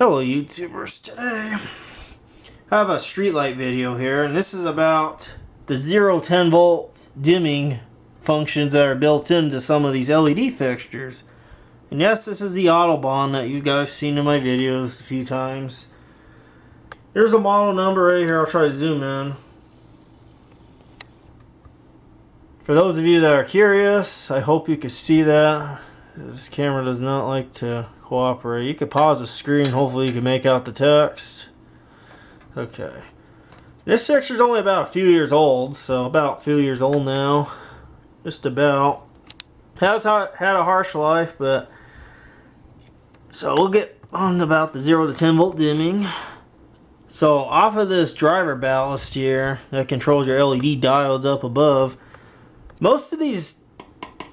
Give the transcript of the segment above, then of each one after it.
Hello YouTubers, today I have a streetlight video here, and this is about the 0-10 volt dimming functions that are built into some of these LED fixtures. And yes, this is the Autobahn that you guys seen in my videos a few times. Here's a model number right here. I'll try to zoom in. For those of you that are curious, I hope you can see that. This camera does not like to cooperate. You could pause the screen, hopefully you can make out the text. Okay. This fixture's only about a few years old, so about a few years old now. Just about. Has had a harsh life, but so we'll get on about the 0-10 volt dimming. So off of this driver ballast here that controls your LED diodes up above, most of these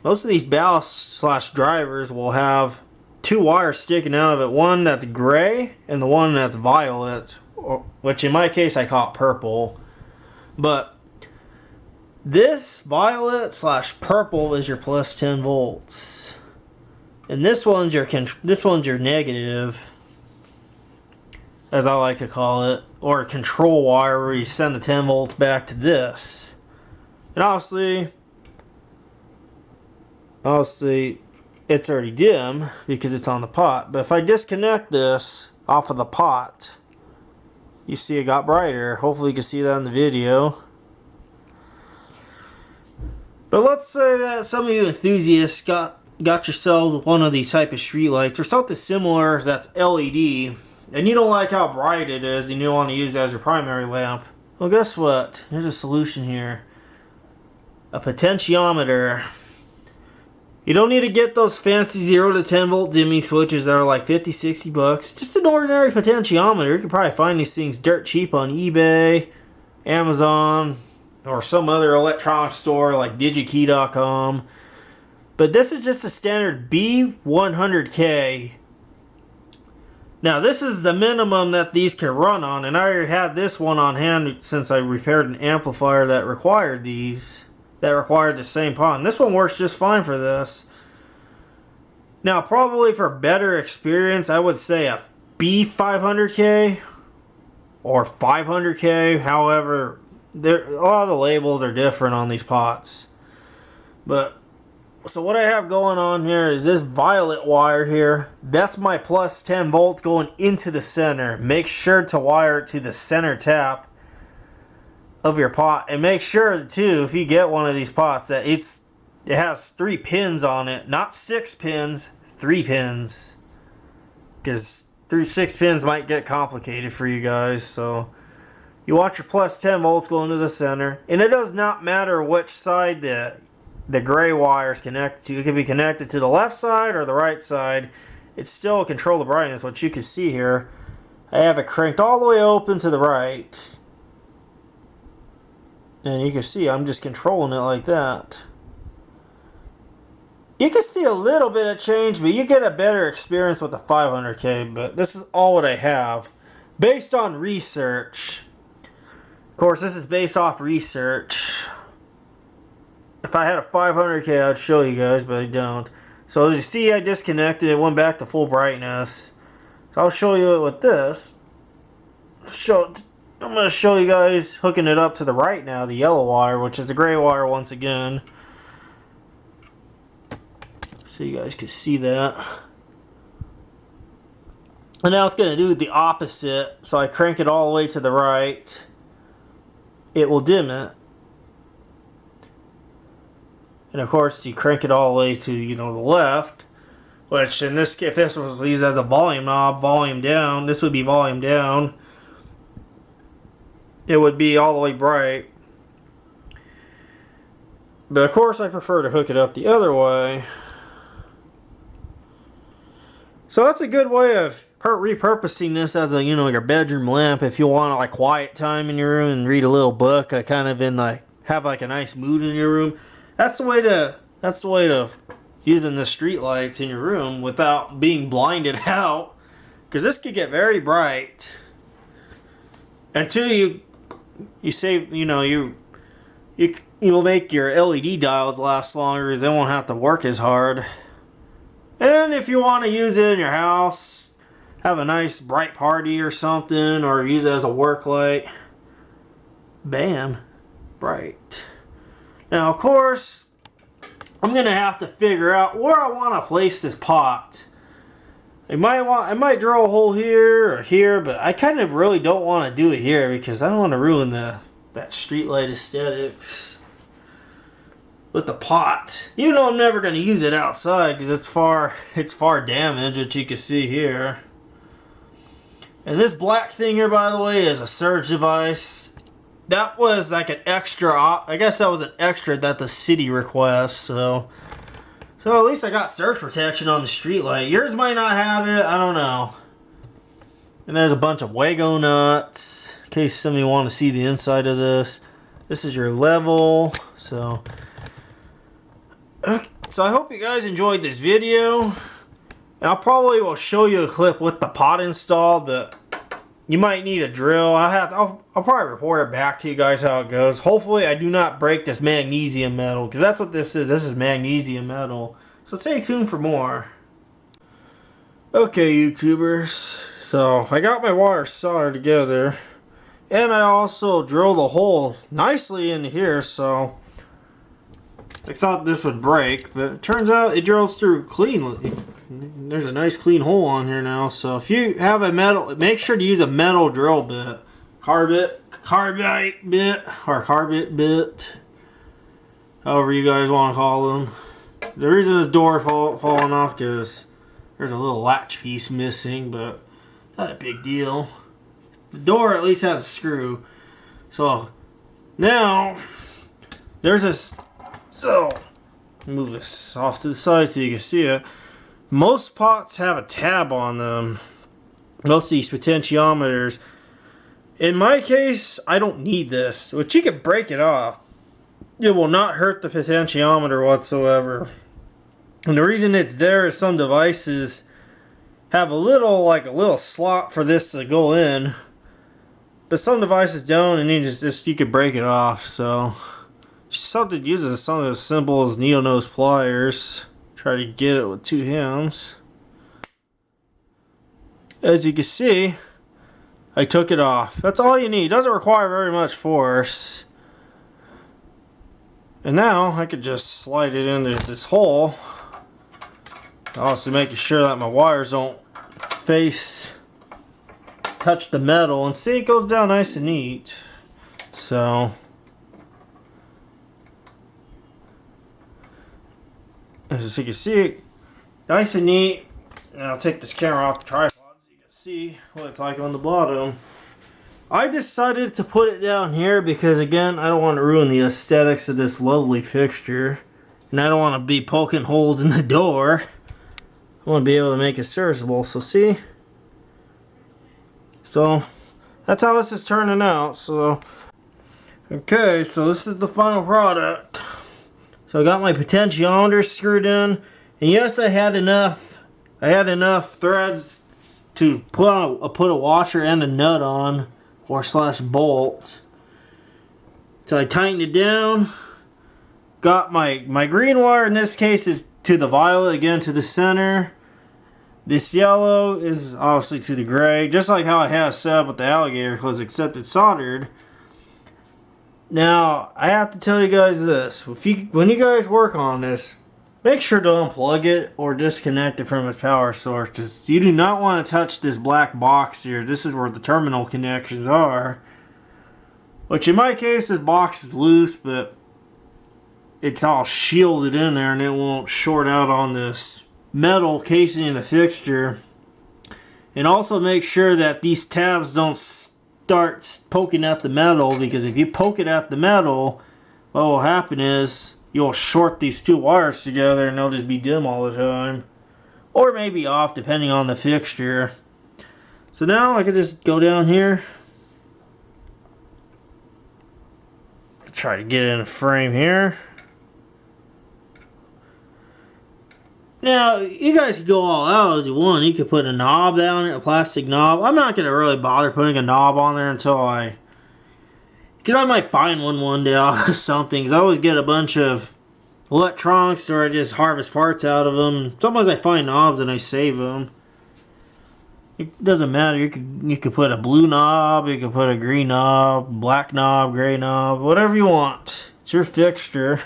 ballast slash drivers will have two wires sticking out of it. One that's gray and the one that's violet, which in my case I call it purple. But this violet slash purple is your plus 10 volts, and this one's your negative, as I like to call it, or a control wire where you send the 10 volts back to this. And obviously it's already dim because it's on the pot. But if I disconnect this off of the pot, you see it got brighter. Hopefully you can see that in the video. But let's say that some of you enthusiasts got yourselves one of these type of street lights or something similar that's LED, and you don't like how bright it is and you don't want to use it as your primary lamp. Well, guess what? Here's a solution here. A potentiometer. You don't need to get those fancy 0-10 volt dimming switches that are like 50, 60 bucks. Just an ordinary potentiometer. You can probably find these things dirt cheap on eBay, Amazon, or some other electronics store like digikey.com. But this is just a standard B100K. Now this is the minimum that these can run on, and I already had this one on hand since I repaired an amplifier that required these. That required the same pot. This one works just fine for this. Now, probably for better experience, I would say a B500K or 500K. However, a lot of the labels are different on these pots. But so what I have going on here is this violet wire here. That's my plus 10 volts going into the center. Make sure to wire it to the center tap of your pot, and make sure too, if you get one of these pots, that it has 3 pins on it, not 6 pins, 3 pins, because 6 pins might get complicated for you guys. So you want your plus 10 volts going to the center, and it does not matter which side the gray wire is connected to. It can be connected to the left side or the right side. It's still control the brightness. What you can see here, I have it cranked all the way open to the right. And you can see I'm just controlling it like that. You can see a little bit of change, but you get a better experience with the 500K. But this is all what I have. Based on research. Of course, this is based off research. If I had a 500K, I'd show you guys, but I don't. So as you see, I disconnected. It went back to full brightness. So I'll show you it with this. I'm going to show you guys hooking it up to the right now, the yellow wire, which is the gray wire once again. So you guys can see that. And now it's going to do the opposite. So I crank it all the way to the right. It will dim it. And of course, you crank it all the way to, the left. Which in this, if this was used as a volume knob, volume down, this would be volume down. It would be all the way bright. But of course I prefer to hook it up the other way. So that's a good way of repurposing this as a, your bedroom lamp if you want like quiet time in your room and read a little book, kind of have like a nice mood in your room. That's the way to using the street lights in your room without being blinded out, because this could get very bright. And two, you save, you will make your LED diodes last longer because they won't have to work as hard. And if you want to use it in your house have a nice bright party or something, or use it as a work light. Bam, bright. Now, of course, I'm gonna have to figure out where I want to place this pot. I might drill a hole here or here, but I kind of really don't want to do it here because I don't want to ruin that streetlight aesthetics with the pot. You know, I'm never gonna use it outside because it's far damaged, which you can see here. And this black thing here, by the way, is a surge device. That was like an extra, I guess that was an extra that the city requests, so at least I got surge protection on the streetlight. Yours might not have it, I don't know. And there's a bunch of Wago nuts, in case somebody want to see the inside of this. This is your level, so I hope you guys enjoyed this video. And I'll probably will show you a clip with the pot installed, but you might need a drill. I'll probably report it back to you guys how it goes. Hopefully I do not break this magnesium metal, because that's what this is. This is magnesium metal. So stay tuned for more. Okay, YouTubers. So I got my wires soldered together. And I also drilled a hole nicely in here, so I thought this would break, but it turns out it drills through cleanly. There's a nice clean hole on here now. So if you have a metal, make sure to use a metal drill bit, carbide bit, or carbide bit, however you guys want to call them. The reason this door falling off because there's a little latch piece missing, but not a big deal. The door at least has a screw. So now there's this. So move this off to the side so you can see it. Most pots have a tab on them. Most of these potentiometers. In my case, I don't need this, which you can break it off. It will not hurt the potentiometer whatsoever. And the reason it's there is some devices have a little slot for this to go in, but some devices don't, and you could break it off. So something uses something as simple as needle nose pliers. Try to get it with two hands. As you can see, I took it off. That's all you need. It doesn't require very much force. And now I could just slide it into this hole. Also making sure that my wires don't touch the metal, and see, it goes down nice and neat. So as you can see, nice and neat. And I'll take this camera off the tripod so you can see what it's like on the bottom. I decided to put it down here because, again, I don't want to ruin the aesthetics of this lovely fixture. And I don't want to be poking holes in the door. I want to be able to make it serviceable. So see? So that's how this is turning out. So okay, so this is the final product. So I got my potentiometer screwed in, and yes, I had enough threads to put a washer and a nut on, or slash bolt. So I tightened it down. Got my green wire, in this case, is to the violet, again to the center. This yellow is obviously to the gray, just like how I have set up with the alligator clothes, except it's soldered. Now, I have to tell you guys this. When you guys work on this, make sure to unplug it or disconnect it from its power source, because you do not want to touch this black box here. This is where the terminal connections are. Which in my case, this box is loose, but it's all shielded in there and it won't short out on this metal casing in the fixture. And also make sure that these tabs don't start poking at the metal, because if you poke it at the metal, what will happen is you'll short these two wires together and they'll just be dim all the time, or maybe off depending on the fixture. So now I can just go down here, try to get it in a frame here. Now, you guys can go all out as you want. You could put a knob down, a plastic knob. I'm not going to really bother putting a knob on there until because I might find one day or something. Because I always get a bunch of electronics, or I just harvest parts out of them. Sometimes I find knobs and I save them. It doesn't matter. You could put a blue knob, you could put a green knob, black knob, gray knob, whatever you want. It's your fixture.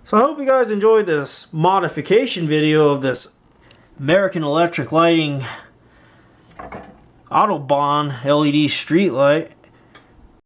So I hope you guys enjoyed this modification video of this American Electric Lighting Autobahn LED street light.